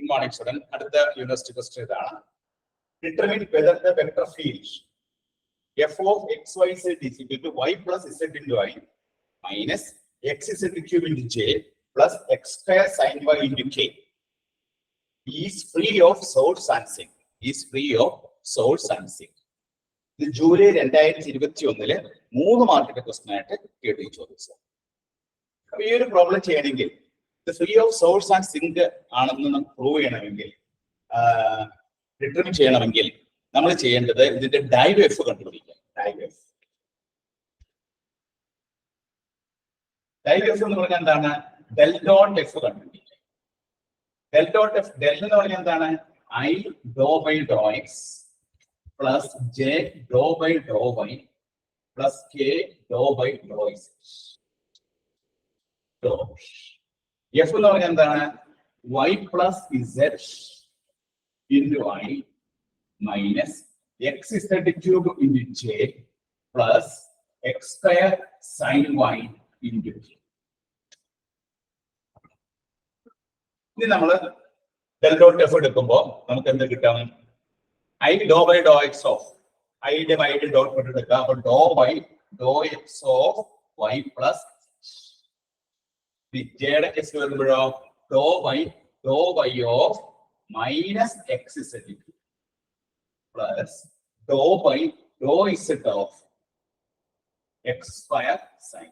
Good morning, student. At the university question, determine whether the vector field f of xyz is equal to y plus z into I minus xz cube into j plus x square sin y into k is free of source and sink. Is free of source and sink. The July 2021 3 മാർക്കിന്റെ question ആയിട്ട് കേട്ടി ചോദിച്ചു. അപ്പോൾ ഈ ഒരു problem ചെയ്യണമെങ്കിൽ the free of source and sink ആണെന്ന് നമുക്ക് പ്രൂവ് ചെയ്യണമെങ്കിൽ ഡിറ്റർമിൻ ചെയ്യണമെങ്കിൽ നമ്മൾ ചെയ്യേണ്ടത് ഇതിന്റെ ഡൈവ് എഫ് കണ്ടുപിടിക്കുക. ഡൈവ് എഫ് എന്ന് പറഞ്ഞാൽ എന്താണ്? ഡെൽ ഡോട്ട് എഫ് കണ്ടുപിടിക്കുക. ഡെൽ ഡോട്ട് എഫ് ഡെൽ എന്ന് പറഞ്ഞാൽ എന്താണ്? I dou by dou x plus j dou by dou y plus k dou by dou z. F എന്ന് പറഞ്ഞാൽ എന്താണ്? y plus z into I minus xz cube into j plus x square sin y into k. ഇനി നമ്മൾ del dot F എടുക്കുമ്പോൾ നമുക്ക് എന്ത് കിട്ടും? I dou by dou x of I divide dot എടുക്കുക. അപ്പോൾ dou by dou x of y plus യുടെ case വരുമ്പോഴോ dou by of minus xz plus dou by dou z of x square sin.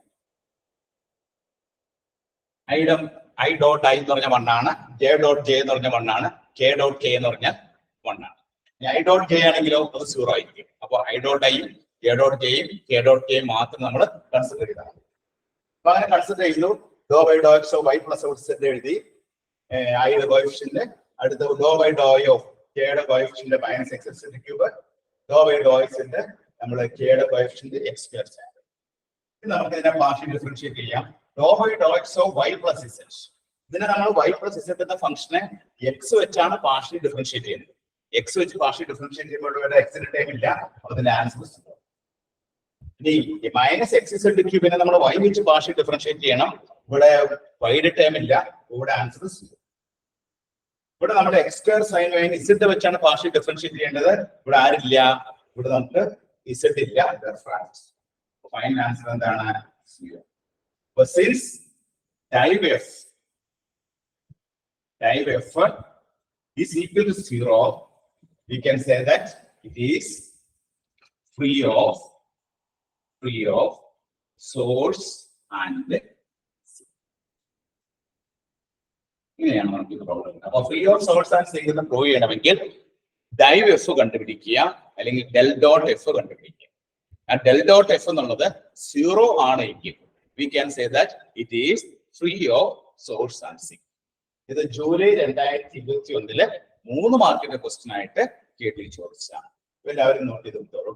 I dot I എന്ന് പറഞ്ഞ 1 ആണ്, j dot j എന്ന് പറഞ്ഞ 1 ആണ്, k dot k എന്ന് പറഞ്ഞ 1 ആണ്. I dot k ആണെങ്കിലോ അത് 0 ആയിരിക്കും. അപ്പോൾ I dot I യും j dot j യും k dot k മാത്രം നമ്മൾ കൺസിഡർ ചെയ്യണം. അപ്പോൾ അങ്ങനെ കൺസിഡർ ചെയ്തു. dou by dou x of y plus z എഴുതി. I യുടെ കോഎഫിഷ്യന്റ്, അടുത്ത dou by dou y of k യുടെ coefficient minus xz cube, dou by dou x ന്റെ നമ്മൾ k യുടെ കോഎഫിഷ്യന്റ് x square ആണ്. ഇത് നമുക്ക് ഇതിനെ പാർഷ്യൽ ഡിഫറൻഷിയേറ്റ് ചെയ്യാം. dou by dou x of y plus z. ഇതിനെ നമ്മൾ y plus z എന്ന ഫംഗ്ഷനെ x വെച്ചാണ് പാർഷ്യൽ ഡിഫറൻഷിയേറ്റ് ചെയ്യുന്നത്. x വെച്ച് പാർഷ്യൽ ഡിഫറൻഷിയേറ്റ് ചെയ്യുമ്പോൾ ഇവിടെ x ന്റെ ടൈം ഇല്ല. അപ്പോൾ ഇതിന്റെ ആൻസർ ഇനി മൈനസ് xz ക്യൂബിനെ നമ്മൾ y വെച്ച് പാർഷ്യൽ ഡിഫറൻഷിയേറ്റ് ചെയ്യണം. ഇവിടെ y യുടെ ടൈം ഇല്ല. ഇവിടെ ആൻസർ ഇവിടെ നമ്മുടെ x square sine y z വെച്ചാണ് പാർഷ്യൽ ഡിഫറൻഷിയേറ്റ് ചെയ്യേണ്ടത്. ഇവിടെ ആരില്ല. ഇവിടെ നമുക്ക് z ഇല്ല. ഫൈനൽ ആൻസർ എന്താണ്? 0. But since div f is equal to 0, we can say that it is free of source and sink. ഇങ്ങനെയാണ് നമുക്ക് ഇത് പ്രോബ്ലം. അപ്പോൾ free of source and sink എന്ന് പ്രൂവ് ചെയ്യണമെങ്കിൽ ഡൈവ് എഫ് കണ്ടുപിടിക്കുക, അല്ലെങ്കിൽ ഡെൽ ഡോട്ട് എഫ് കണ്ടുപിടിക്കുക. ആ ഡെൽ ഡോട്ട് എഫ് എന്നുള്ളത് 0 ആണെങ്കിൽ we can say that it is free of source and sink. ഇത് ജൂലൈ 2021 3 മാർക്കിന്റെ ക്വസ്റ്റ്യൻ ആയിട്ട് കേട്ടി ചോദിച്ചതാണ്. എല്ലാവരും നോട്ട് ചെയ്ത് കൊടുത്തോളൂ.